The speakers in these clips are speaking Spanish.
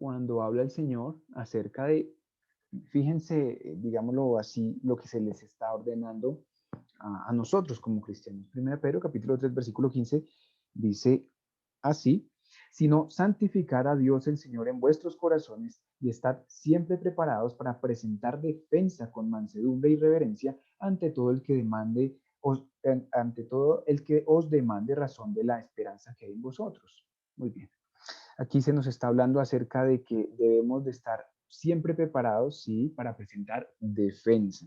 cuando habla el Señor acerca de, fíjense, digámoslo así, lo que se les está ordenando a nosotros como cristianos. Primera Pedro capítulo 3 versículo 15 dice así, sino santificar a Dios el Señor en vuestros corazones y estar siempre preparados para presentar defensa con mansedumbre y reverencia ante todo el que demande ante todo el que os demande razón de la esperanza que hay en vosotros. Muy bien. Aquí se nos está hablando acerca de que debemos de estar siempre preparados, sí, para presentar defensa.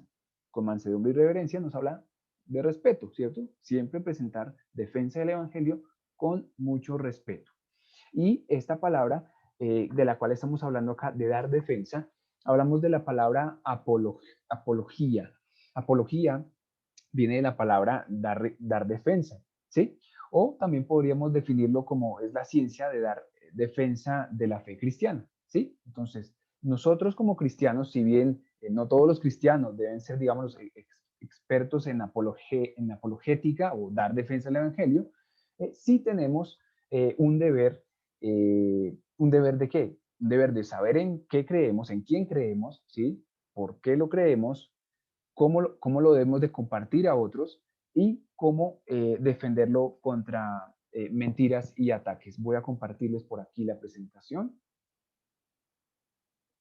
Con mansedumbre y reverencia nos habla de respeto, ¿cierto? Siempre presentar defensa del Evangelio con mucho respeto. Y esta palabra de la cual estamos hablando acá, de dar defensa, hablamos de la palabra apología. Apología viene de la palabra dar defensa, ¿sí? O también podríamos definirlo como es la ciencia de dar defensa de la fe cristiana, ¿sí? Entonces, nosotros como cristianos, si bien no todos los cristianos deben ser, digamos, expertos en apologética o dar defensa del Evangelio, sí tenemos un deber de qué? Un deber de saber en qué creemos, en quién creemos, ¿sí? ¿Por qué lo creemos? Cómo lo debemos de compartir a otros y cómo defenderlo contra mentiras y ataques. Voy a compartirles por aquí la presentación.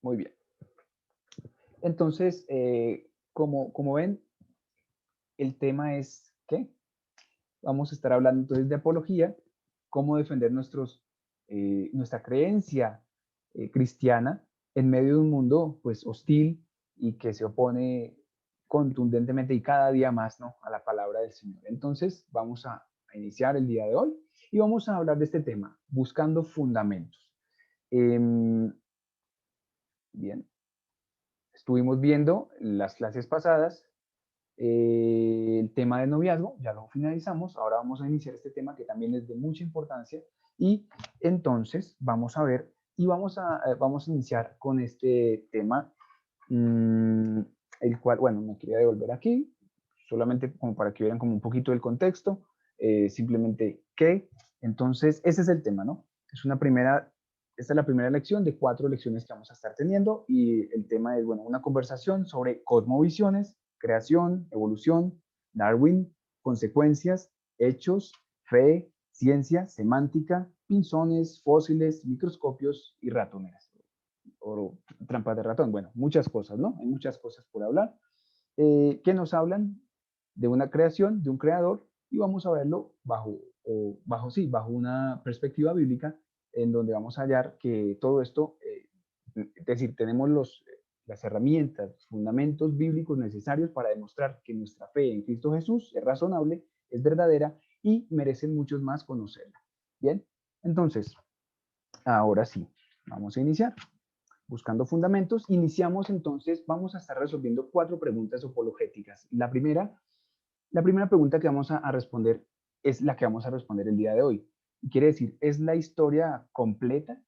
Muy bien. Entonces, como ven, el tema es ¿qué? Vamos a estar hablando entonces de apología, cómo defender nuestra creencia cristiana en medio de un mundo pues hostil y que se opone contundentemente y cada día más, ¿no?, a la palabra del Señor. Entonces vamos a iniciar el día de hoy y vamos a hablar de este tema, buscando fundamentos. Em, bien, estuvimos viendo las clases pasadas el tema del noviazgo, ya lo finalizamos, ahora vamos a iniciar este tema que también es de mucha importancia y entonces vamos a ver y vamos a iniciar con este tema, mmm, el cual, bueno, me quería devolver aquí, solamente como para que vieran como un poquito del contexto, simplemente qué, entonces ese es el tema, ¿no? Esta es la primera lección de 4 lecciones que vamos a estar teniendo y el tema es, bueno, una conversación sobre cosmovisiones, creación, evolución, Darwin, consecuencias, hechos, fe, ciencia, semántica, pinzones, fósiles, microscopios y ratoneras o trampas de ratón. Bueno, muchas cosas, ¿no? Hay muchas cosas por hablar que nos hablan de una creación, de un creador, y vamos a verlo bajo una perspectiva bíblica, en donde vamos a hallar que todo esto, es decir, tenemos las herramientas, los fundamentos bíblicos necesarios para demostrar que nuestra fe en Cristo Jesús es razonable, es verdadera y merecen muchos más conocerla. Bien, entonces, ahora sí, vamos a iniciar buscando fundamentos. Iniciamos entonces, vamos a estar resolviendo 4 preguntas apologéticas. La primera pregunta que vamos a responder es la que vamos a responder el día de hoy. Y quiere decir, ¿es la historia completa?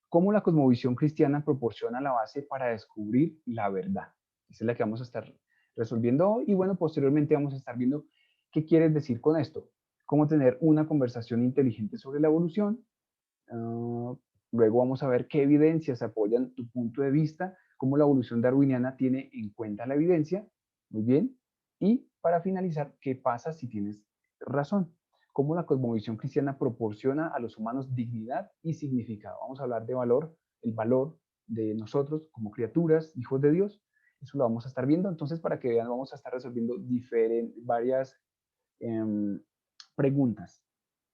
¿Cómo la cosmovisión cristiana proporciona la base para descubrir la verdad? Esa es la que vamos a estar resolviendo hoy. Y bueno, posteriormente vamos a estar viendo qué quieres decir con esto. Cómo tener una conversación inteligente sobre la evolución. Uh, Luego vamos a ver qué evidencias apoyan tu punto de vista, cómo la evolución darwiniana tiene en cuenta la evidencia. Muy bien. Y para finalizar, ¿qué pasa si tienes razón? Cómo la cosmovisión cristiana proporciona a los humanos dignidad y significado. Vamos a hablar de valor, el valor de nosotros como criaturas, hijos de Dios. Eso lo vamos a estar viendo. Entonces, para que vean, vamos a estar resolviendo varias eh, preguntas.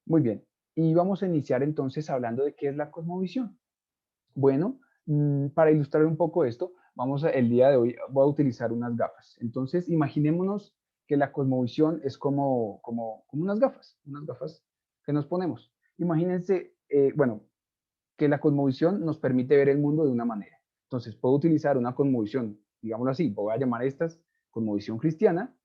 Muy bien. Y vamos a iniciar entonces hablando de qué es la cosmovisión. Bueno, para ilustrar un poco esto, el día de hoy voy a utilizar unas gafas. Entonces, imaginémonos que la cosmovisión es como unas gafas que nos ponemos. Imagínense, bueno, que la cosmovisión nos permite ver el mundo de una manera. Entonces, puedo utilizar una cosmovisión, digámoslo así, voy a llamar estas cosmovisión cristiana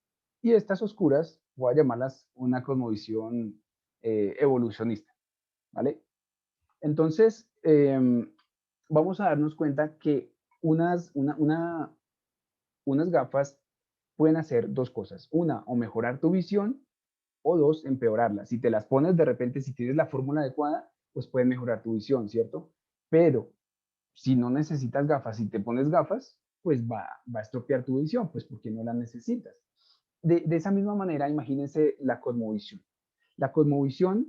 y estas oscuras voy a llamarlas una cosmovisión evolucionista, ¿vale? Entonces, vamos a darnos cuenta que unas gafas pueden hacer 2 cosas. Una, o mejorar tu visión, o 2, empeorarla. Si te las pones de repente, si tienes la fórmula adecuada, pues pueden mejorar tu visión, ¿cierto? Pero si no necesitas gafas y te pones gafas, pues va a estropear tu visión, pues porque no las necesitas. De esa misma manera, imagínense la cosmovisión. La cosmovisión,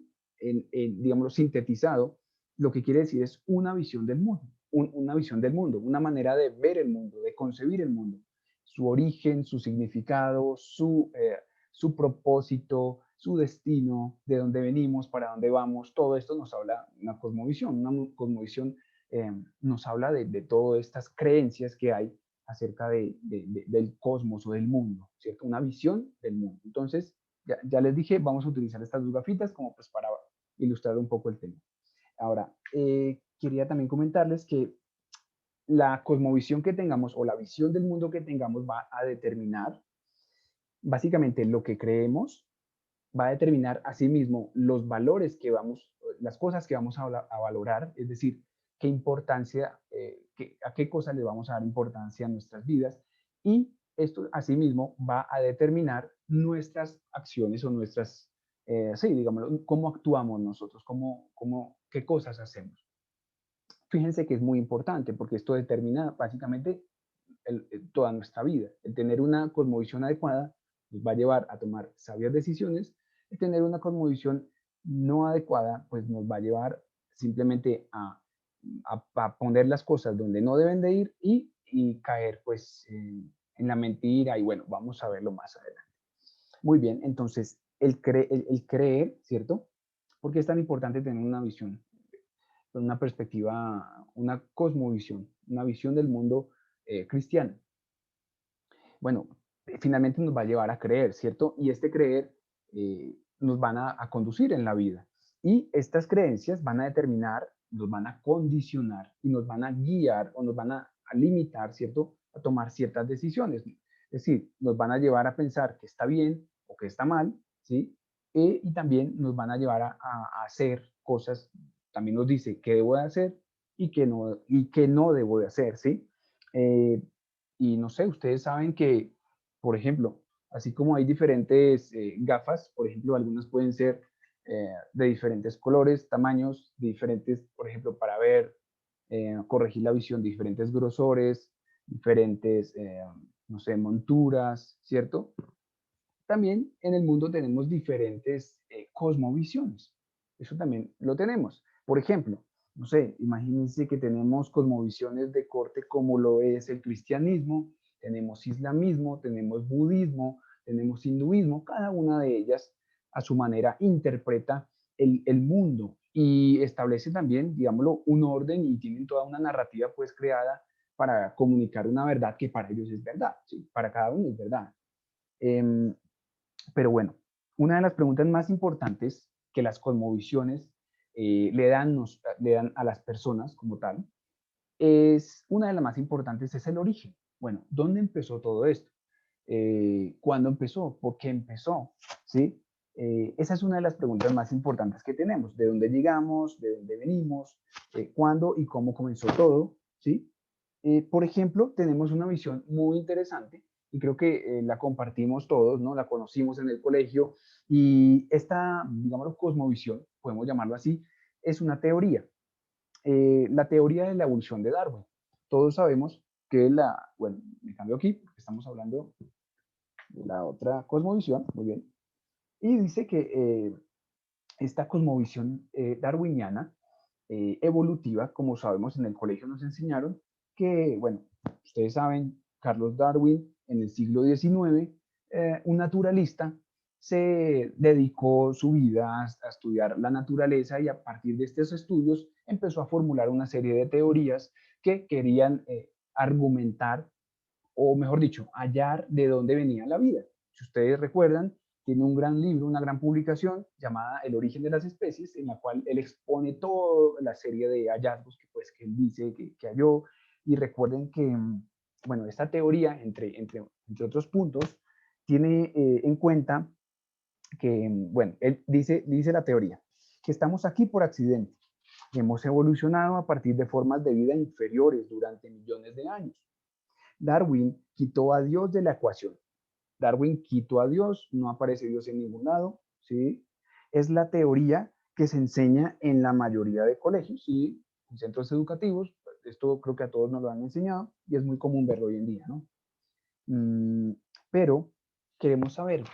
digámoslo, sintetizado, lo que quiere decir es una visión del mundo, una visión del mundo, una manera de ver el mundo, de concebir el mundo, su origen, su significado, su propósito, su destino, de dónde venimos, para dónde vamos, todo esto nos habla una cosmovisión. Una cosmovisión nos habla de todas estas creencias que hay acerca del cosmos o del mundo, ¿cierto? Una visión del mundo. Entonces, ya les dije, vamos a utilizar estas dos gafitas como pues para ilustrar un poco el tema. Ahora, quería también comentarles que la cosmovisión que tengamos o la visión del mundo que tengamos va a determinar básicamente lo que creemos, va a determinar asimismo los valores que vamos, las cosas que vamos a valorar, es decir, qué importancia, a qué cosas le vamos a dar importancia en nuestras vidas, y esto asimismo va a determinar nuestras acciones o nuestras, sí, digámoslo, cómo actuamos nosotros, qué cosas hacemos. Fíjense que es muy importante porque esto determina básicamente toda nuestra vida. El tener una cosmovisión adecuada nos va a llevar a tomar sabias decisiones, y tener una cosmovisión no adecuada pues nos va a llevar simplemente a poner las cosas donde no deben de ir y caer pues en la mentira, y bueno, vamos a verlo más adelante. Muy bien, entonces el creer, ¿cierto? ¿Por qué es tan importante tener una visión, una perspectiva, una cosmovisión, una visión del mundo cristiano? Bueno, finalmente nos va a llevar a creer, ¿cierto? Y este creer nos van a conducir en la vida. Y estas creencias van a determinar, nos van a condicionar y nos van a guiar o nos van a limitar, ¿cierto? A tomar ciertas decisiones. Es decir, nos van a llevar a pensar que está bien o que está mal, ¿sí? Y también nos van a llevar a hacer cosas, también nos dice qué debo de hacer y qué no debo de hacer, ¿sí? Eh, y no sé, ustedes saben que, por ejemplo, así como hay diferentes gafas, por ejemplo, algunas pueden ser de diferentes colores, tamaños, diferentes, por ejemplo, para ver, corregir la visión, diferentes grosores, diferentes, no sé, monturas, ¿cierto? También en el mundo tenemos diferentes cosmovisiones. Eso también lo tenemos. Por ejemplo, no sé, imagínense que tenemos cosmovisiones de corte como lo es el cristianismo, tenemos islamismo, tenemos budismo, tenemos hinduismo. Cada una de ellas a su manera interpreta el mundo y establece también, digámoslo, un orden, y tienen toda una narrativa pues creada para comunicar una verdad que para ellos es verdad, ¿sí? Para cada uno es verdad. Em, pero bueno, una de las preguntas más importantes que las cosmovisiones le dan a las personas como tal, es una de las más importantes, es el origen. Bueno, ¿dónde empezó todo esto? ¿Cuándo empezó? ¿Por qué empezó? ¿Sí? Esa es una de las preguntas más importantes que tenemos. ¿De dónde llegamos? ¿De dónde venimos? ¿Cuándo y cómo comenzó todo? ¿Sí? Por ejemplo, tenemos una visión muy interesante y creo que la compartimos todos, ¿no? La conocimos en el colegio, y esta, digamos, cosmovisión, podemos llamarlo así, es una teoría. La teoría de la evolución de Darwin. Todos sabemos que bueno, me cambio aquí porque estamos hablando de la otra cosmovisión, muy bien, y dice que esta cosmovisión darwiniana evolutiva, como sabemos en el colegio nos enseñaron que, bueno, ustedes saben, Carlos Darwin en el siglo XIX, un naturalista, se dedicó su vida a estudiar la naturaleza, y a partir de estos estudios empezó a formular una serie de teorías que querían argumentar, o mejor dicho, hallar de dónde venía la vida. Si ustedes recuerdan, tiene un gran libro, una gran publicación llamada El origen de las especies, en la cual él expone toda la serie de hallazgos que, pues, que él dice que halló. Y recuerden que, bueno, esta teoría, entre otros puntos, tiene en cuenta que, bueno, él dice la teoría, que estamos aquí por accidente, que hemos evolucionado a partir de formas de vida inferiores durante millones de años. Darwin quitó a Dios de la ecuación. Darwin quitó a Dios, no aparece Dios en ningún lado, ¿sí? Es la teoría que se enseña en la mayoría de colegios, ¿sí? En centros educativos, esto creo que a todos nos lo han enseñado y es muy común verlo hoy en día, ¿no? Pero queremos saber,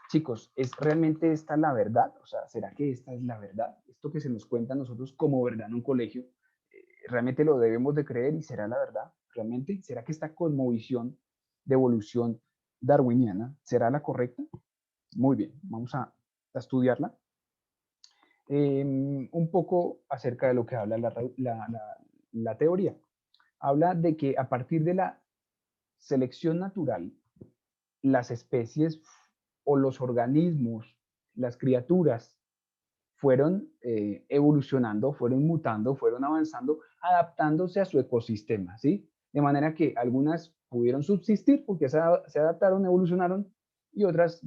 chicos, ¿es realmente esta la verdad? O sea, ¿será que esta es la verdad? Esto que se nos cuenta a nosotros como verdad en un colegio, ¿realmente lo debemos de creer y será la verdad? ¿Realmente? ¿Será que esta cosmovisión de evolución darwiniana será la correcta? Muy bien, vamos a estudiarla. Un poco acerca de lo que habla la teoría. Habla de que a partir de la selección natural, las especies o los organismos, las criaturas, fueron evolucionando, fueron mutando, fueron avanzando, adaptándose a su ecosistema, ¿sí? De manera que algunas pudieron subsistir porque se adaptaron, evolucionaron, y otras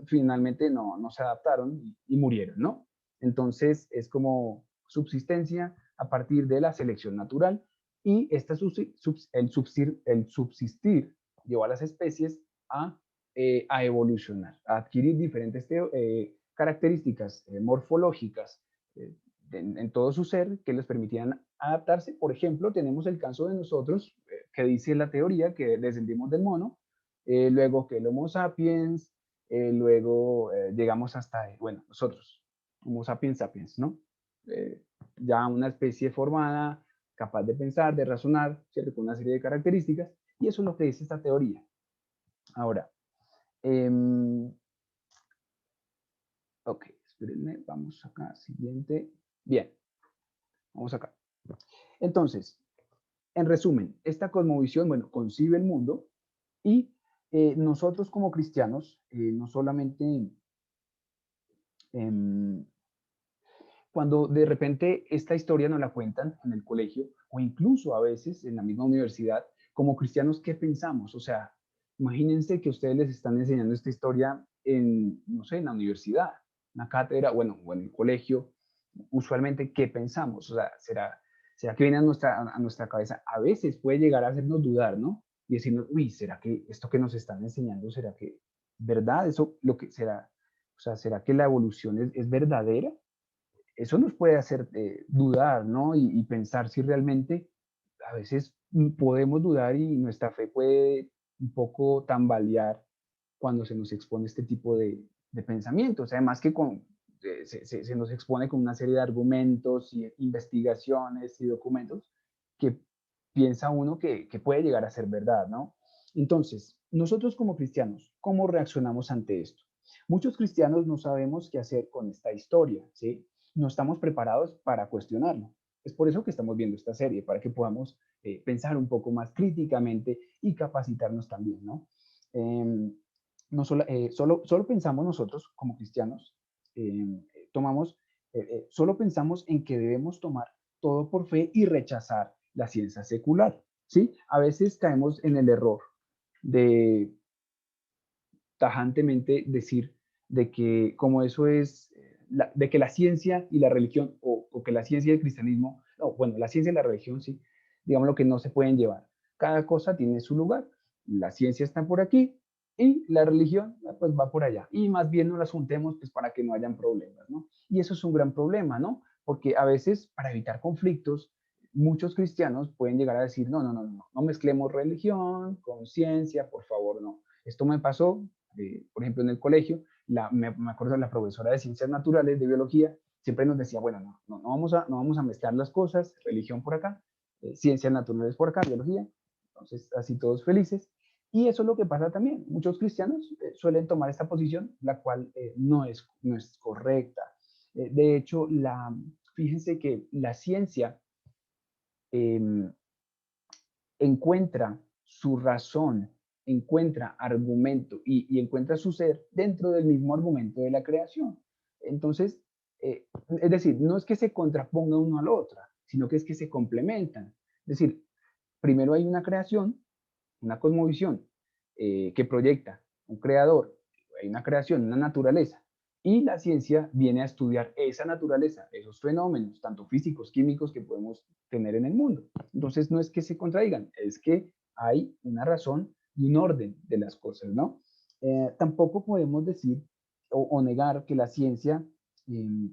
finalmente no se adaptaron y murieron, ¿no? Entonces es como subsistencia a partir de la selección natural, y el subsistir llevó a las especies a evolucionar, a adquirir diferentes características morfológicas en todo su ser que les permitían adaptarse. Por ejemplo, tenemos el caso de nosotros, que dice la teoría que descendimos del mono, luego que el Homo sapiens, luego llegamos hasta, bueno, nosotros, Homo sapiens sapiens, ¿no? Eh, ya una especie formada, capaz de pensar, de razonar, ¿cierto? Con una serie de características, y eso es lo que dice esta teoría. Ahora, ok, espérenme, vamos acá, siguiente. Bien, vamos acá. Entonces, en resumen, esta cosmovisión, bueno, concibe el mundo, y nosotros como cristianos, no solamente em, cuando de repente esta historia nos la cuentan en el colegio o incluso a veces en la misma universidad, como cristianos, ¿qué pensamos? O sea, imagínense que ustedes les están enseñando esta historia en, no sé, en la universidad, una cátedra, bueno, o en el colegio. Usualmente, ¿qué pensamos? O sea, ¿será que viene a nuestra cabeza? A veces puede llegar a hacernos dudar, ¿no? Y decirnos, uy, ¿será que esto que nos están enseñando, será que, verdad? Eso lo que será, o sea, ¿será que la evolución es verdadera? Eso nos puede hacer dudar, ¿no? Y pensar si realmente a veces podemos dudar y nuestra fe puede un poco tambalear cuando se nos expone este tipo de pensamientos. Además que se nos expone con una serie de argumentos y investigaciones y documentos que piensa uno que puede llegar a ser verdad, ¿no? Entonces, nosotros como cristianos, ¿cómo reaccionamos ante esto? Muchos cristianos no sabemos qué hacer con esta historia, ¿sí? No estamos preparados para cuestionarlo. Es por eso que estamos viendo esta serie, para que podamos pensar un poco más críticamente y capacitarnos también, ¿no? Eh, no solo pensamos nosotros como cristianos, tomamos, solo pensamos en que debemos tomar todo por fe y rechazar la ciencia secular, ¿sí? A veces caemos en el error de tajantemente decir de que como eso es, de que la ciencia y la religión, o que la ciencia y el cristianismo, no, bueno, la ciencia y la religión, sí, digamos lo que no se pueden llevar. Cada cosa tiene su lugar. La ciencia está por aquí y la religión pues va por allá. Y más bien no las juntemos pues para que no hayan problemas, ¿no? Y eso es un gran problema, ¿no? Porque a veces para evitar conflictos, muchos cristianos pueden llegar a decir, no mezclemos religión con ciencia, por favor, no. Esto me pasó, por ejemplo, en el colegio, me acuerdo de la profesora de ciencias naturales, de biología, siempre nos decía, bueno, no vamos a mezclar las cosas, religión por acá, ciencias naturales por acá, biología, entonces así todos felices. Y eso es lo que pasa también. Muchos cristianos suelen tomar esta posición, la cual no es correcta. De hecho, fíjense que la ciencia eh, encuentra su razón, encuentra argumento y encuentra su ser dentro del mismo argumento de la creación. Entonces, es decir, no es que se contraponga uno al otro, sino que es que se complementan. Es decir, primero hay una creación, una cosmovisión que proyecta un creador, hay una creación, una naturaleza, y la ciencia viene a estudiar esa naturaleza, esos fenómenos, tanto físicos, químicos que podemos tener en el mundo. Entonces, no es que se contradigan, es que hay una razón y un orden de las cosas, ¿no? Tampoco podemos decir o negar que la ciencia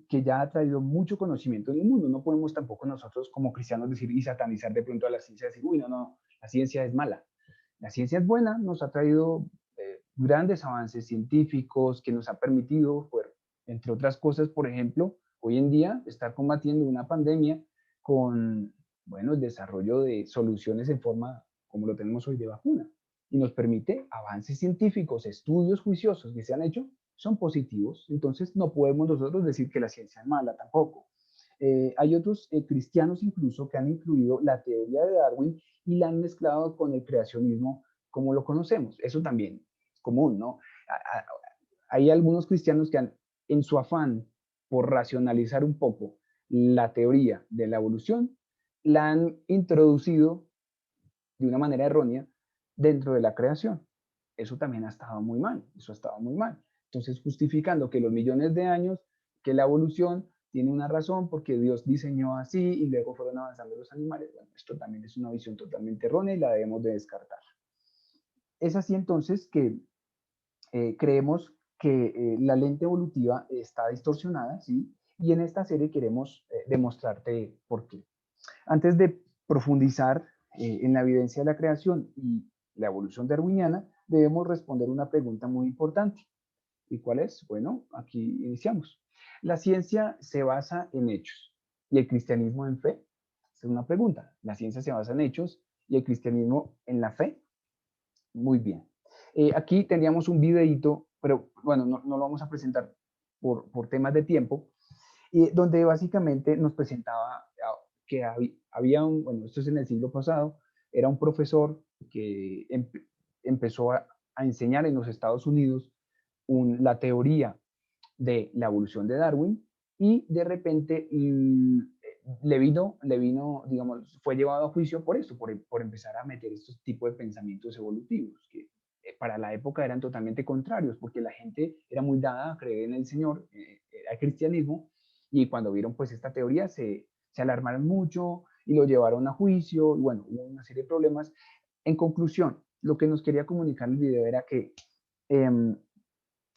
que ya ha traído mucho conocimiento en el mundo. No podemos tampoco nosotros como cristianos decir y satanizar de pronto a la ciencia, decir, uy, no, no, la ciencia es mala. La ciencia es buena, nos ha traído grandes avances científicos que nos ha permitido, pues, entre otras cosas, por ejemplo, hoy en día estar combatiendo una pandemia con, bueno, el desarrollo de soluciones en forma, como lo tenemos hoy, de vacuna. Y nos permite avances científicos, estudios juiciosos que se han hecho, son positivos. Entonces no podemos nosotros decir que la ciencia es mala tampoco. Hay otros cristianos incluso que han incluido la teoría de Darwin y la han mezclado con el creacionismo como lo conocemos. Eso también es común, ¿no? Hay algunos cristianos que han, en su afán por racionalizar un poco la teoría de la evolución, la han introducido de una manera errónea dentro de la creación. Eso también ha estado muy mal, eso ha estado muy mal. Entonces, justificando que los millones de años, que la evolución tiene una razón porque Dios diseñó así y luego fueron avanzando los animales. Bueno, esto también es una visión totalmente errónea y la debemos de descartar. Es así entonces que creemos que la lente evolutiva está distorsionada, ¿sí? Y en esta serie queremos demostrarte por qué. Antes de profundizar en la evidencia de la creación y la evolución darwiniana, debemos responder una pregunta muy importante. ¿Y cuál es? Bueno, aquí iniciamos. ¿La ciencia se basa en hechos y el cristianismo en fe? Esa es una pregunta. ¿La ciencia se basa en hechos y el cristianismo en la fe? Muy bien. Aquí tendríamos un videito, pero bueno, no lo vamos a presentar por temas de tiempo, donde básicamente nos presentaba que había un, bueno, esto es en el siglo pasado, era un profesor que empezó a enseñar en los Estados Unidos la teoría de la evolución de Darwin y de repente le vino, digamos, fue llevado a juicio por esto, por empezar a meter estos tipos de pensamientos evolutivos que para la época eran totalmente contrarios, porque la gente era muy dada a creer en el Señor, era el cristianismo, y cuando vieron pues esta teoría se alarmaron mucho y lo llevaron a juicio, y bueno, hubo una serie de problemas. En conclusión, lo que nos quería comunicar el video era que eh,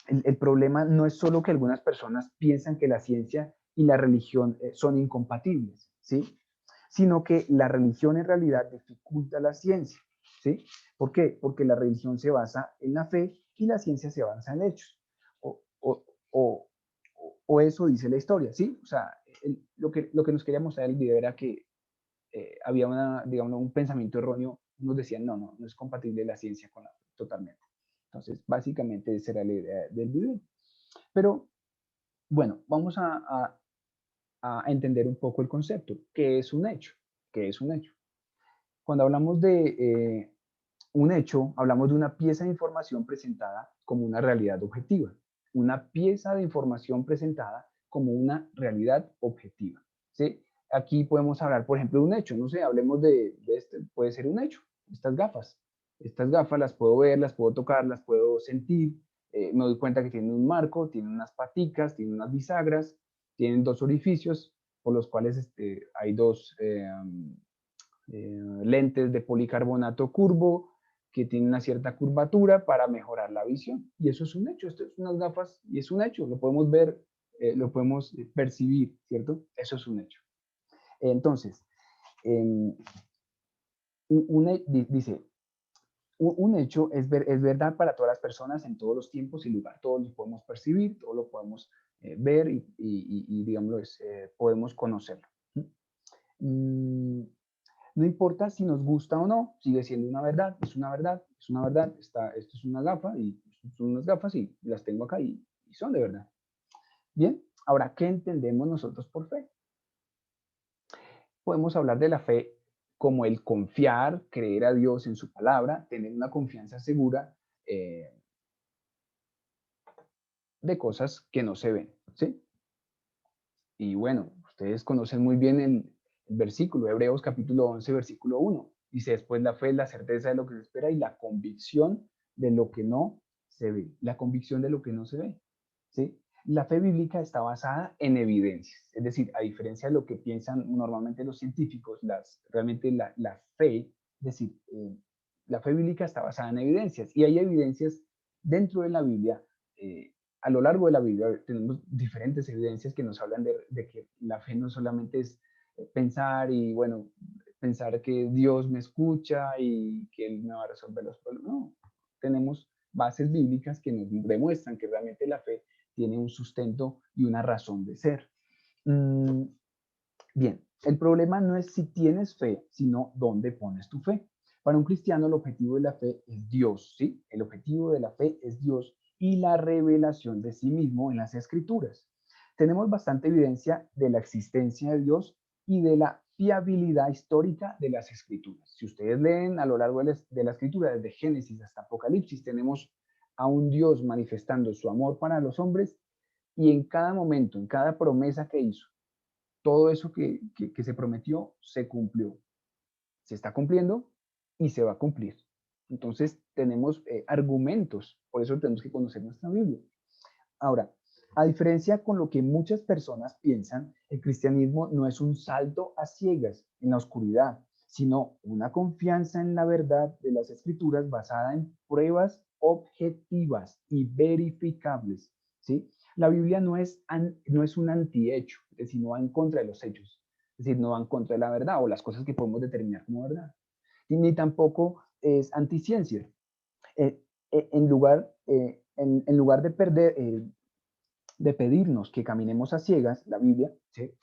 el problema no es solo que algunas personas piensan que la ciencia y la religión son incompatibles, ¿sí? Sino que la religión en realidad dificulta la ciencia, ¿sí? ¿Por qué? Porque la religión se basa en la fe y la ciencia se basa en hechos. O, o, o, o eso dice la historia, ¿sí? O sea, lo que nos quería mostrar el video era que había una, digamos, un pensamiento erróneo. Nos decían, no es compatible la ciencia con la fe, totalmente. Entonces, básicamente esa era la idea del video. Pero, bueno, vamos a entender un poco el concepto. ¿Qué es un hecho? ¿Qué es un hecho? Cuando hablamos de un hecho, hablamos de una pieza de información presentada como una realidad objetiva. Una pieza de información presentada como una realidad objetiva. ¿Sí? Aquí podemos hablar, por ejemplo, de un hecho. No sé, hablemos de este, puede ser un hecho. Estas gafas. Estas gafas las puedo ver, las puedo tocar, las puedo sentir. Me doy cuenta que tienen un marco, tienen unas paticas, tienen unas bisagras, tienen dos orificios por los cuales hay dos lentes de policarbonato curvo que tienen una cierta curvatura para mejorar la visión. Y eso es un hecho, esto es unas gafas y es un hecho, lo podemos ver, lo podemos percibir, ¿cierto? Eso es un hecho. Entonces, dice, un hecho es verdad para todas las personas en todos los tiempos y lugar. Todos lo podemos percibir, todos lo podemos ver y digamos, podemos conocerlo. Mm, no importa si nos gusta o no, sigue siendo una verdad, es una verdad, es una verdad. Esto es una gafa y son unas gafas y las tengo acá y son de verdad. Bien, ahora, ¿qué entendemos nosotros por fe? Podemos hablar de la fe como el confiar, creer a Dios en su palabra, tener una confianza segura eh, de cosas que no se ven, ¿sí? Y bueno, ustedes conocen muy bien el versículo, Hebreos capítulo 11, versículo 1. Dice, después la fe es la certeza de lo que se espera y la convicción de lo que no se ve. La convicción de lo que no se ve, ¿sí? La fe bíblica está basada en evidencias, es decir, a diferencia de lo que piensan normalmente los científicos, realmente la fe, es decir, la fe bíblica está basada en evidencias y hay evidencias dentro de la Biblia a lo largo de la Biblia tenemos diferentes evidencias que nos hablan de que la fe no solamente es pensar y, bueno, pensar que Dios me escucha y que Él me va a resolver los problemas. No, tenemos bases bíblicas que nos demuestran que realmente la fe tiene un sustento y una razón de ser. Mm, Bien, el problema no es si tienes fe, sino dónde pones tu fe. Para un cristiano el objetivo de la fe es Dios, ¿sí? El objetivo de la fe es Dios y la revelación de sí mismo en las escrituras. Tenemos bastante evidencia de la existencia de Dios y de la fiabilidad histórica de las escrituras. Si ustedes leen a lo largo de la escritura, desde Génesis hasta Apocalipsis, tenemos a un Dios manifestando su amor para los hombres y en cada momento, en cada promesa que hizo, todo eso que se prometió se cumplió, se está cumpliendo y se va a cumplir. Entonces tenemos argumentos, por eso tenemos que conocer nuestra Biblia. Ahora, a diferencia con lo que muchas personas piensan, el cristianismo no es un salto a ciegas en la oscuridad, sino una confianza en la verdad de las escrituras basada en pruebas objetivas y verificables, ¿sí? La Biblia no es un antihecho, es decir, no va en contra de los hechos, es decir, no va en contra de la verdad o las cosas que podemos determinar como verdad, ni tampoco es anticiencia. Eh, en lugar de pedirnos que caminemos a ciegas, la Biblia, ¿sí?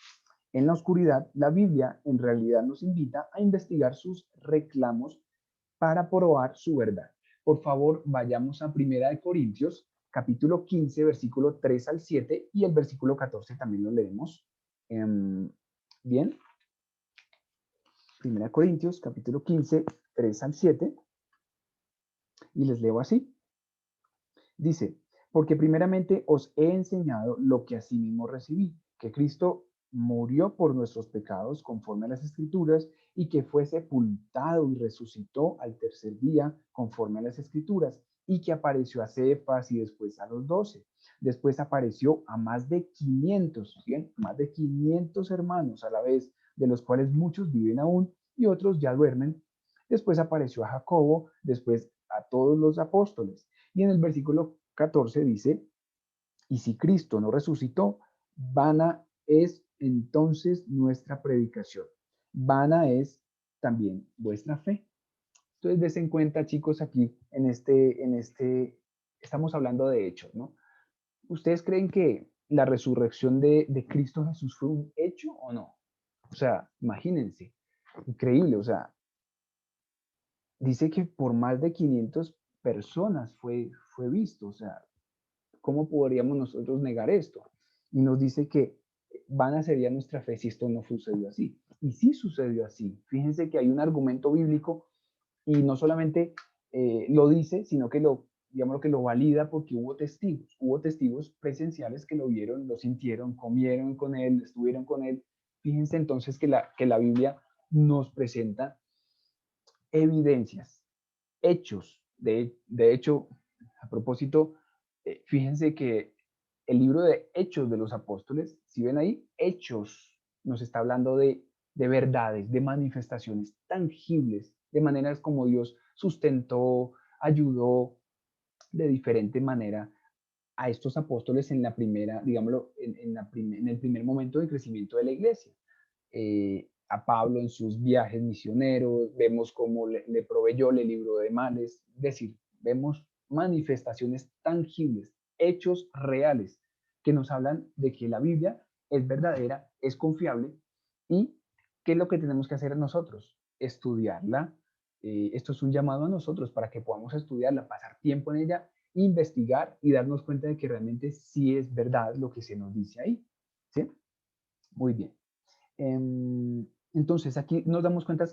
En la oscuridad, la Biblia en realidad nos invita a investigar sus reclamos para probar su verdad. Por favor, vayamos a Primera de Corintios, capítulo 15, versículo 3 al 7 y el versículo 14 también lo leemos. Bien, Primera de Corintios, capítulo 15, 3 al 7 y les leo así. Dice, porque primeramente os he enseñado lo que asimismo recibí, que Cristo murió por nuestros pecados conforme a las Escrituras y que fue sepultado y resucitó al tercer día conforme a las Escrituras y que apareció a Cefas y después a los 12. Después apareció a más de 500, ¿bien? Más de 500 hermanos a la vez, de los cuales muchos viven aún y otros ya duermen. Después apareció a Jacobo, después a todos los apóstoles. Y en el versículo 14 dice, y si Cristo no resucitó, vana es entonces nuestra predicación. Vana es también vuestra fe. Entonces, des en cuenta, chicos, aquí estamos hablando de hechos, ¿no? ¿Ustedes creen que la resurrección de Cristo Jesús fue un hecho o no? O sea, imagínense, increíble, o sea, dice que por más de 500 personas fue visto, o sea, ¿cómo podríamos nosotros negar esto? Y nos dice que van a sería nuestra fe si esto no sucedió así. Y sí sucedió así. Fíjense que hay un argumento bíblico y no solamente lo dice, sino que digamos que lo valida porque hubo testigos presenciales que lo vieron, lo sintieron, comieron con él, estuvieron con él. Fíjense entonces que la Biblia nos presenta evidencias, hechos. De hecho, a propósito, fíjense que el libro de Hechos de los Apóstoles, si ven ahí, Hechos nos está hablando de verdades, de manifestaciones tangibles, de maneras como Dios sustentó, ayudó de diferente manera a estos apóstoles en la primera, digámoslo, en el primer momento de crecimiento de la iglesia. A Pablo en sus viajes misioneros, vemos cómo le proveyó, le libró de males, es decir, vemos manifestaciones tangibles, hechos reales, que nos hablan de que la Biblia es verdadera, es confiable y qué es lo que tenemos que hacer nosotros, estudiarla. Esto es un llamado a nosotros para que podamos estudiarla, pasar tiempo en ella, investigar y darnos cuenta de que realmente sí es verdad lo que se nos dice ahí. ¿Sí? Muy bien. Entonces, aquí nos damos cuenta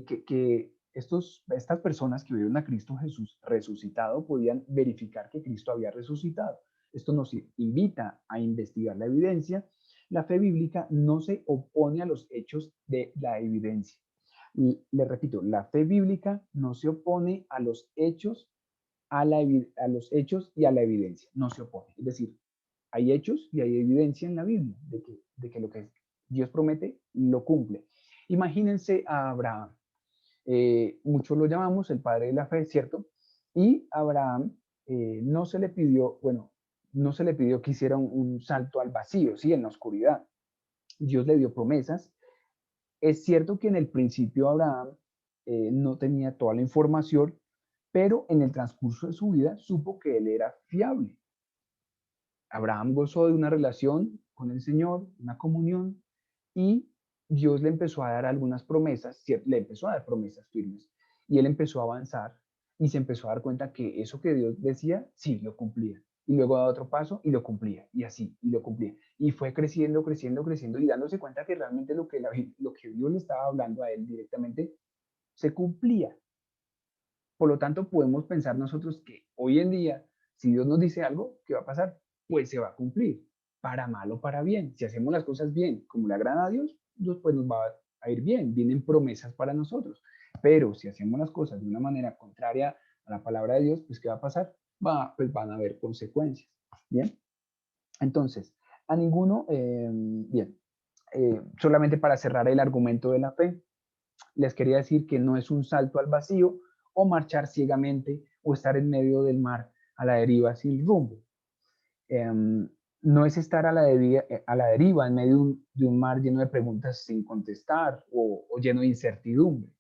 que estas personas que vieron a Cristo Jesús resucitado podían verificar que Cristo había resucitado. Esto nos invita a investigar la evidencia. La fe bíblica no se opone a los hechos de la evidencia. Y le repito, la fe bíblica no se opone a los hechos, a los hechos y a la evidencia. No se opone. Es decir, hay hechos y hay evidencia en la Biblia de que lo que Dios promete lo cumple. Imagínense a Abraham. Muchos lo llamamos el padre de la fe, ¿cierto? Y Abraham no se le pidió, bueno, no se le pidió que hiciera un salto al vacío, ¿sí? En la oscuridad. Dios le dio promesas. Es cierto que en el principio Abraham no tenía toda la información, pero en el transcurso de su vida supo que él era fiable. Abraham gozó de una relación con el Señor, una comunión, y Dios le empezó a dar algunas promesas, le empezó a dar promesas firmes, y él empezó a avanzar y se empezó a dar cuenta que eso que Dios decía, sí, lo cumplía. Y luego da otro paso y lo cumplía, y así, y lo cumplía. Y fue creciendo, creciendo, creciendo y dándose cuenta que realmente lo que Dios le estaba hablando a él directamente se cumplía. Por lo tanto, podemos pensar nosotros que hoy en día, si Dios nos dice algo, ¿qué va a pasar? Pues se va a cumplir, para mal o para bien. Si hacemos las cosas bien, como le agrada a Dios, Dios pues nos va a ir bien, vienen promesas para nosotros. Pero si hacemos las cosas de una manera contraria a la palabra de Dios, pues ¿qué va a pasar? Pues van a haber consecuencias. Bien, entonces, a ninguno, bien, solamente para cerrar el argumento de la fe, les quería decir que no es un salto al vacío o marchar ciegamente o estar en medio del mar a la deriva sin rumbo. No es estar a la deriva en medio de un mar lleno de preguntas sin contestar o lleno de incertidumbre.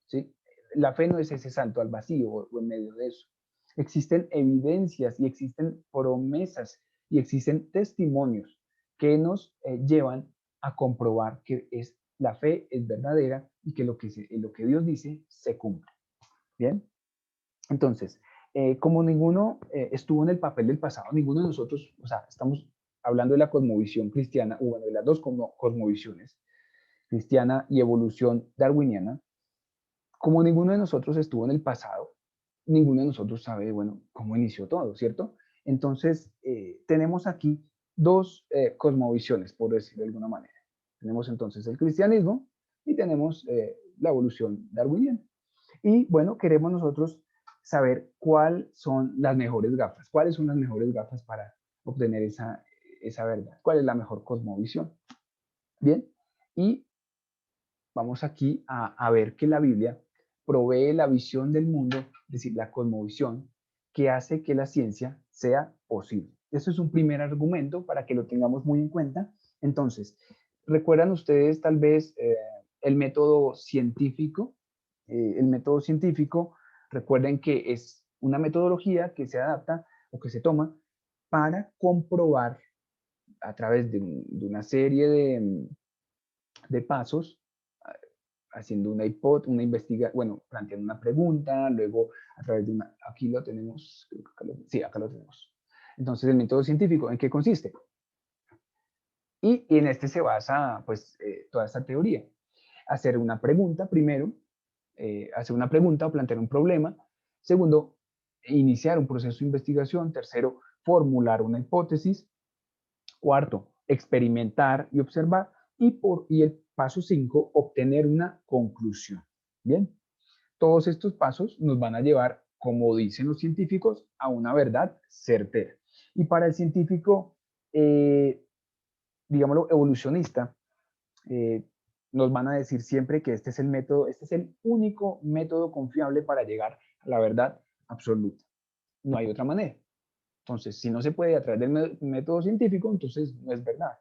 ¿Sí? La fe no es ese salto al vacío o en medio de eso. Existen evidencias y existen promesas y existen testimonios que nos llevan a comprobar que la fe es verdadera y que lo que Dios dice se cumple. Bien, entonces, como ninguno estuvo en el papel del pasado, ninguno de nosotros, o sea, estamos hablando de la cosmovisión cristiana, o bueno, de las dos cosmovisiones, cristiana y evolución darwiniana, como ninguno de nosotros estuvo en el pasado, ninguno de nosotros sabe, bueno, cómo inició todo, ¿cierto? Entonces, tenemos aquí dos cosmovisiones, por decirlo de alguna manera. Tenemos entonces el cristianismo y tenemos la evolución darwiniana. Y bueno, queremos nosotros saber cuáles son las mejores gafas, cuáles son las mejores gafas para obtener esa verdad, cuál es la mejor cosmovisión. Bien, y vamos aquí a ver que la Biblia provee la visión del mundo, es decir, la cosmovisión, que hace que la ciencia sea posible. Eso es un primer argumento para que lo tengamos muy en cuenta. Entonces, ¿recuerdan ustedes tal vez el método científico? El método científico, recuerden que es una metodología que se adapta o que se toma para comprobar a través de una serie de pasos, haciendo una investigación, bueno, planteando una pregunta, luego a través de una, aquí lo tenemos, sí, acá lo tenemos. Entonces, el método científico, ¿en qué consiste? Y en este se basa, pues, toda esta teoría. Hacer una pregunta primero, hacer una pregunta o plantear un problema. Segundo, iniciar un proceso de investigación. Tercero, formular una hipótesis. Cuarto, experimentar y observar. Y el paso 5, obtener una conclusión. Bien, todos estos pasos nos van a llevar, como dicen los científicos, a una verdad certera. Y para el científico, digámoslo, evolucionista, eh, nos van a decir siempre que este es el método, este es el único método confiable para llegar a la verdad absoluta. No hay otra manera. Entonces, si no se puede a través del método científico, entonces no es verdad.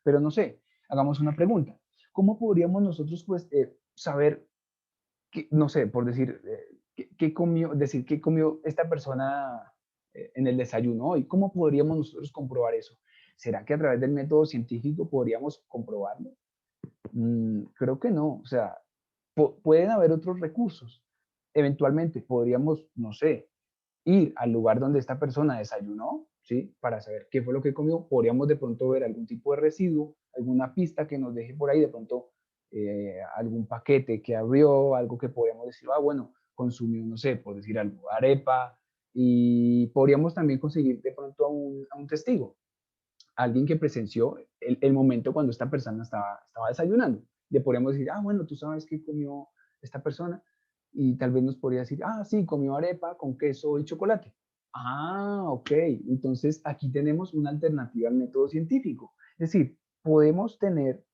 Pero no sé, hagamos una pregunta. ¿Cómo podríamos nosotros pues, saber, no sé, por decir, qué comió, decir qué comió esta persona en el desayuno hoy? ¿Cómo podríamos nosotros comprobar eso? ¿Será que a través del método científico podríamos comprobarlo? Creo que no. O sea, pueden haber otros recursos. Eventualmente podríamos, no sé, ir al lugar donde esta persona desayunó, ¿sí? Para saber qué fue lo que comió. Podríamos de pronto ver algún tipo de residuo, alguna pista que nos deje por ahí, de pronto algún paquete que abrió, algo que podríamos decir, ah, bueno, consumió, no sé, por decir algo, arepa, y podríamos también conseguir de pronto a un testigo, alguien que presenció el momento cuando esta persona estaba desayunando. Le podríamos decir, ah, bueno, tú sabes qué comió esta persona, y tal vez nos podría decir, ah, sí, comió arepa con queso y chocolate. Ah, ok. Entonces aquí tenemos una alternativa al método científico. Es decir, podemos tener,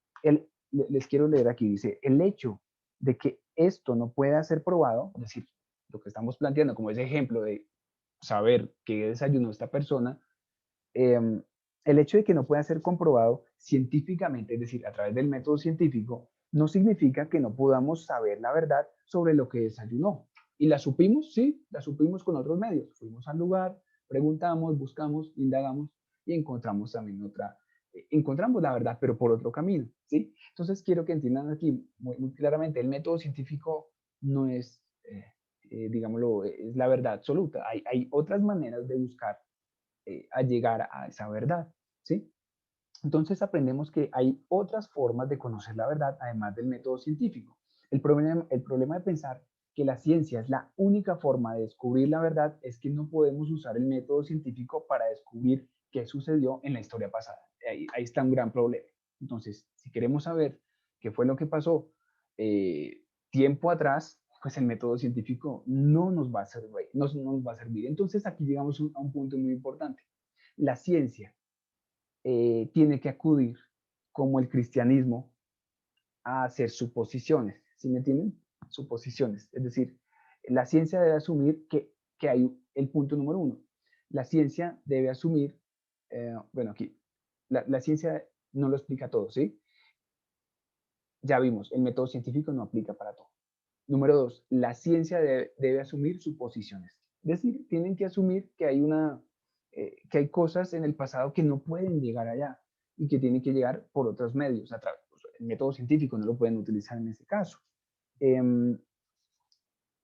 les quiero leer aquí, dice, el hecho de que esto no pueda ser probado, es decir, lo que estamos planteando como ese ejemplo de saber qué desayunó esta persona, em, el hecho de que no pueda ser comprobado científicamente, es decir, a través del método científico, no significa que no podamos saber la verdad sobre lo que desayunó. ¿Y la supimos? Sí, la supimos con otros medios. Fuimos al lugar, preguntamos, buscamos, indagamos y encontramos también encontramos la verdad, pero por otro camino, ¿sí? Entonces quiero que entiendan aquí muy claramente, el método científico no es, digámoslo, es la verdad absoluta. Hay otras maneras de buscar a llegar a esa verdad, ¿sí? Entonces aprendemos que hay otras formas de conocer la verdad, además del método científico. El problema de pensar que la ciencia es la única forma de descubrir la verdad es que no podemos usar el método científico para descubrir qué sucedió en la historia pasada. Ahí está un gran problema. Entonces, si queremos saber qué fue lo que pasó tiempo atrás, pues el método científico no nos va a servir. No nos va a servir. Entonces, aquí llegamos a un punto muy importante. La ciencia tiene que acudir, como el cristianismo, a hacer suposiciones. ¿Sí me entienden? Suposiciones. Es decir, la ciencia debe asumir que hay el punto número uno. La ciencia debe asumir, bueno, aquí, la ciencia no lo explica todo, ¿sí? Ya vimos, el método científico no aplica para todo. Número dos, la ciencia debe asumir suposiciones. Es decir, tienen que asumir que hay cosas en el pasado que no pueden llegar allá y que tienen que llegar por otros medios. Pues, el método científico no lo pueden utilizar en ese caso. Eh,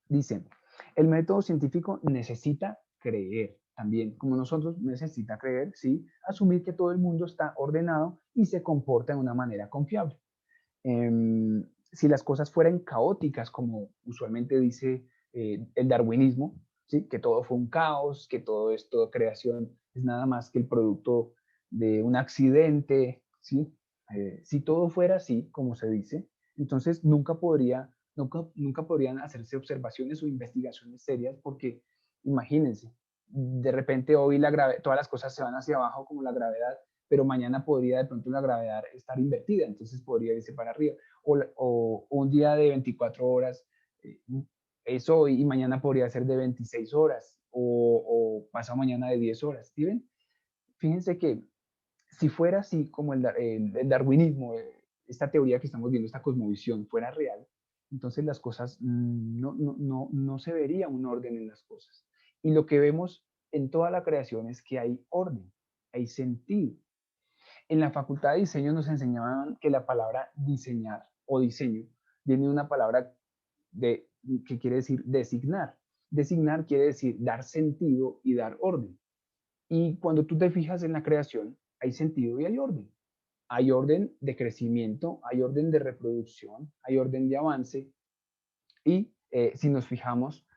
Dicen, el método científico necesita creer, también como nosotros necesita creer, ¿sí? Asumir que todo el mundo está ordenado y se comporta de una manera confiable. Si las cosas fueran caóticas, como usualmente dice el darwinismo, ¿sí? Que todo fue un caos, que todo esto, creación, es nada más que el producto de un accidente, ¿sí? Si todo fuera así, como se dice, entonces nunca podrían hacerse observaciones o investigaciones serias porque, imagínense, de repente hoy todas las cosas se van hacia abajo como la gravedad, pero mañana podría de pronto la gravedad estar invertida, entonces podría irse para arriba. O un día de 24 horas eh, es hoy y mañana podría ser de 26 horas o pasado mañana de 10 horas. ¿Sí ven? Fíjense que si fuera así como el darwinismo, esta teoría que estamos viendo, esta cosmovisión, fuera real, entonces las cosas no se vería un orden en las cosas. Y lo que vemos en toda la creación es que hay orden, hay sentido. En la facultad de diseño nos enseñaban que la palabra diseñar o diseño viene de una palabra que quiere decir designar. Designar quiere decir dar sentido y dar orden. Y cuando tú te fijas en la creación, hay sentido y hay orden. Hay orden de crecimiento, hay orden de reproducción, hay orden de avance. Y si nos fijamos,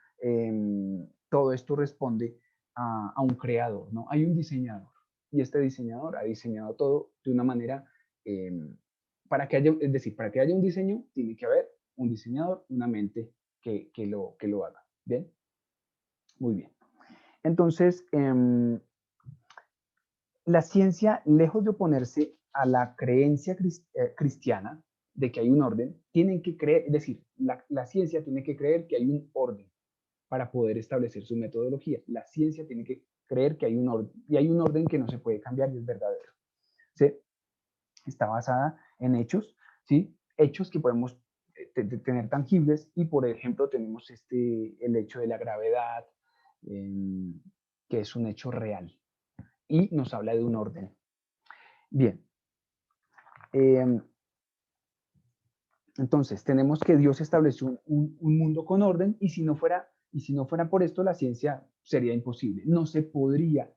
todo esto responde a un creador, ¿no? Hay un diseñador y este diseñador ha diseñado todo de una manera, es decir, para que haya un diseño, tiene que haber un diseñador, una mente que lo haga. ¿Bien? Muy bien. Entonces, la ciencia, lejos de oponerse a la creencia cristiana de que hay un orden, tienen que creer, es decir, la ciencia tiene que creer que hay un orden para poder establecer su metodología. La ciencia tiene que creer que hay un orden, y hay un orden que no se puede cambiar y es verdadero. ¿Sí? Está basada en hechos, ¿sí? Hechos que podemos tener tangibles y, por ejemplo, tenemos el hecho de la gravedad, eh, que es un hecho real y nos habla de un orden. Bien, eh, entonces tenemos que Dios estableció un mundo con orden y si no fuera por esto la ciencia sería imposible. No se podría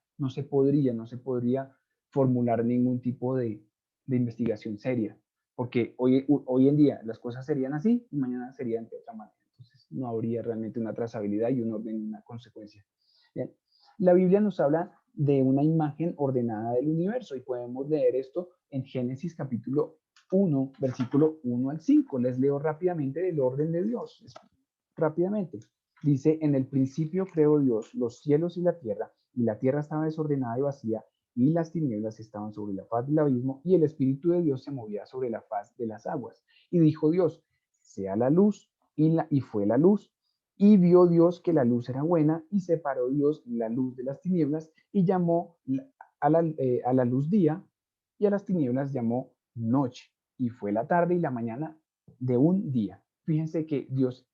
formular ningún tipo de investigación seria, porque hoy en día las cosas serían así y mañana serían de otra manera. Entonces no habría realmente una trazabilidad y un orden y una consecuencia. Bien. La Biblia nos habla de una imagen ordenada del universo y podemos leer esto en Génesis capítulo 1, versículo 1 al 5. Les leo rápidamente del orden de Dios. Rápidamente. Dice, en el principio creó Dios los cielos y la tierra estaba desordenada y vacía, y las tinieblas estaban sobre la faz del abismo, y el Espíritu de Dios se movía sobre la faz de las aguas. Y dijo Dios, sea la luz, y fue la luz. Y vio Dios que la luz era buena, y separó Dios la luz de las tinieblas, y llamó a la luz día, y a las tinieblas llamó noche, y fue la tarde y la mañana de un día. Fíjense que Dios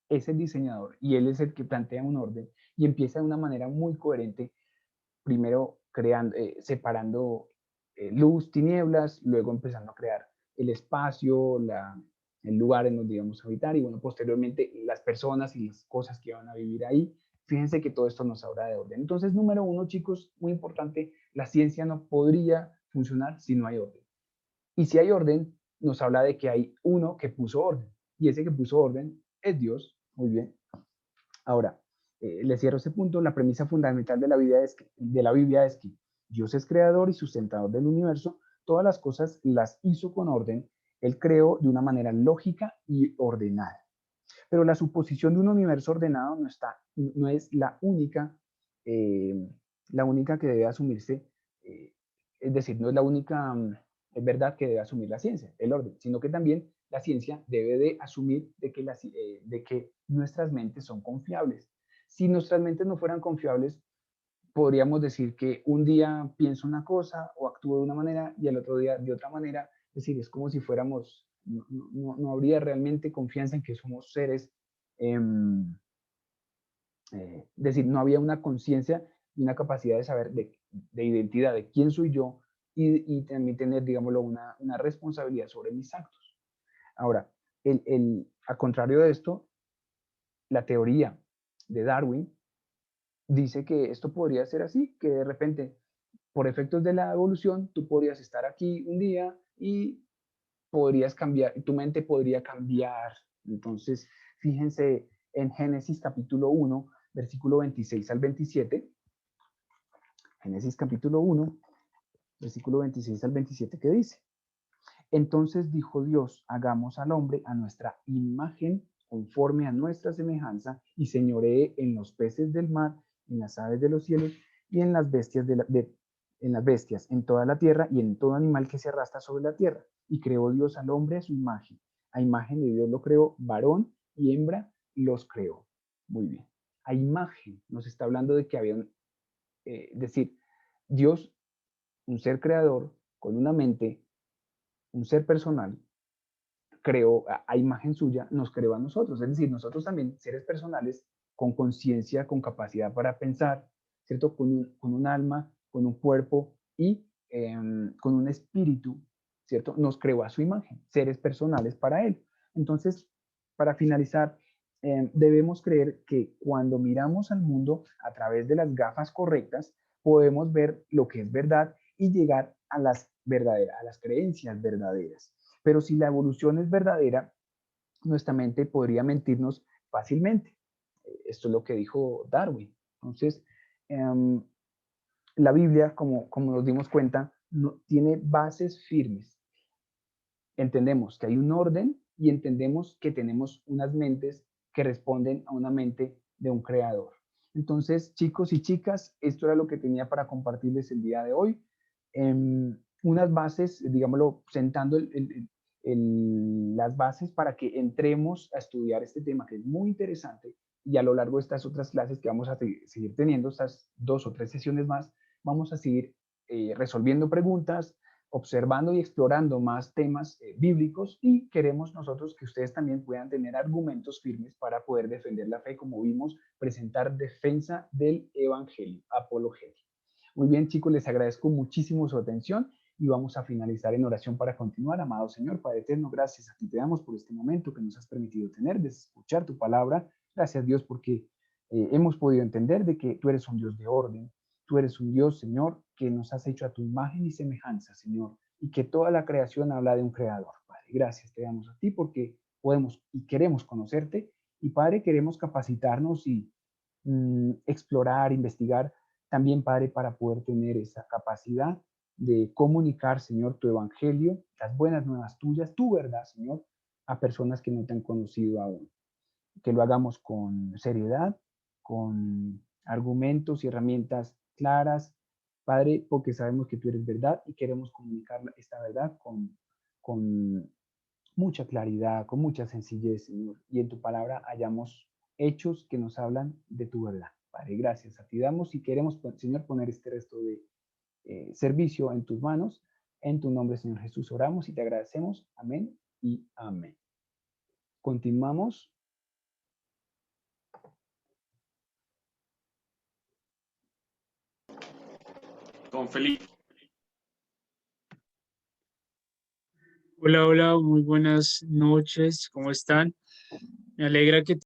es el diseñador y Él es el que plantea un orden y empieza de una manera muy coherente, primero creando, separando luz, tinieblas, luego empezando a crear el espacio, el lugar en donde íbamos a habitar y bueno, posteriormente las personas y las cosas que van a vivir ahí. Fíjense que todo esto nos habla de orden. Entonces, número uno, chicos, muy importante, la ciencia no podría funcionar si no hay orden. Y si hay orden, nos habla de que hay uno que puso orden. Y ese que puso orden es Dios. Muy bien. Ahora, le cierro ese punto. La premisa fundamental de la Biblia es que Dios es creador y sustentador del universo. Todas las cosas las hizo con orden. Él creó de una manera lógica y ordenada. Pero la suposición de un universo ordenado no es eh, la única que debe asumirse. eh, es decir, no es la única verdad que debe asumir la ciencia, el orden, sino que también la ciencia debe de asumir de que nuestras mentes son confiables. Si nuestras mentes no fueran confiables, podríamos decir que un día pienso una cosa o actúo de una manera y el otro día de otra manera. Es decir, es como si fuéramos, no habría realmente confianza en que somos seres, eh, es decir, no había una conciencia y una capacidad de saber de identidad, de quién soy yo y también tener, digámoslo, una responsabilidad sobre mis actos. Ahora, a contrario de esto, la teoría de Darwin dice que esto podría ser así, que de repente por efectos de la evolución, tú podrías estar aquí un día y podrías cambiar, tu mente podría cambiar. Entonces, fíjense en Génesis capítulo 1, versículo 26 al 27. Génesis capítulo 1, versículo 26 al 27, ¿qué dice? Entonces dijo Dios, hagamos al hombre a nuestra imagen, conforme a nuestra semejanza, y señoree en los peces del mar, en las aves de los cielos y en las bestias en las bestias, en toda la tierra y en todo animal que se arrastra sobre la tierra. Y creó Dios al hombre a su imagen. A imagen de Dios lo creó, varón y hembra los creó. Muy bien. A imagen nos está hablando de que había decir, Dios, un ser creador con una mente, un ser personal, creó a imagen suya, nos creó a nosotros. Es decir, nosotros también, seres personales, con conciencia, con capacidad para pensar, ¿cierto? Con un alma, con un cuerpo y con un espíritu, ¿cierto? Nos creó a su imagen, seres personales para él. Entonces, para finalizar, debemos creer que cuando miramos al mundo a través de las gafas correctas, podemos ver lo que es verdad y llegar a las verdaderas, a las creencias verdaderas. Pero si la evolución es verdadera, nuestra mente podría mentirnos fácilmente. Esto es lo que dijo Darwin. Entonces, um, la Biblia, como nos dimos cuenta, no, tiene bases firmes. Entendemos que hay un orden y entendemos que tenemos unas mentes que responden a una mente de un creador. Entonces, chicos y chicas, esto era lo que tenía para compartirles el día de hoy. Unas bases, digámoslo, sentando las bases para que entremos a estudiar este tema que es muy interesante y a lo largo de estas otras clases que vamos a seguir teniendo, estas 2 o 3 sesiones más, vamos a seguir resolviendo preguntas, observando y explorando más temas bíblicos y queremos nosotros que ustedes también puedan tener argumentos firmes para poder defender la fe, como vimos, presentar defensa del evangelio, apologética. Muy bien, chicos, les agradezco muchísimo su atención y vamos a finalizar en oración para continuar. Amado Señor, Padre eterno, gracias a ti te damos por este momento que nos has permitido tener de escuchar tu palabra. Gracias, Dios, porque hemos podido entender de que tú eres un Dios de orden. Tú eres un Dios, Señor, que nos has hecho a tu imagen y semejanza, Señor, y que toda la creación habla de un creador. Padre, gracias te damos a ti porque podemos y queremos conocerte. Y Padre, queremos capacitarnos y explorar, investigar también, Padre, para poder tener esa capacidad de comunicar, Señor, tu evangelio, las buenas nuevas tuyas, tu verdad, Señor, a personas que no te han conocido aún. Que lo hagamos con seriedad, con argumentos y herramientas claras, Padre, porque sabemos que tú eres verdad y queremos comunicar esta verdad con mucha claridad, con mucha sencillez, Señor. Y en tu palabra hallamos hechos que nos hablan de tu verdad. Padre, gracias a ti damos y queremos, Señor, poner este resto de servicio en tus manos. En tu nombre, Señor Jesús, oramos y te agradecemos. Amén y amén. Continuamos. Con Felipe. Hola, hola, muy buenas noches, ¿cómo están? Me alegra que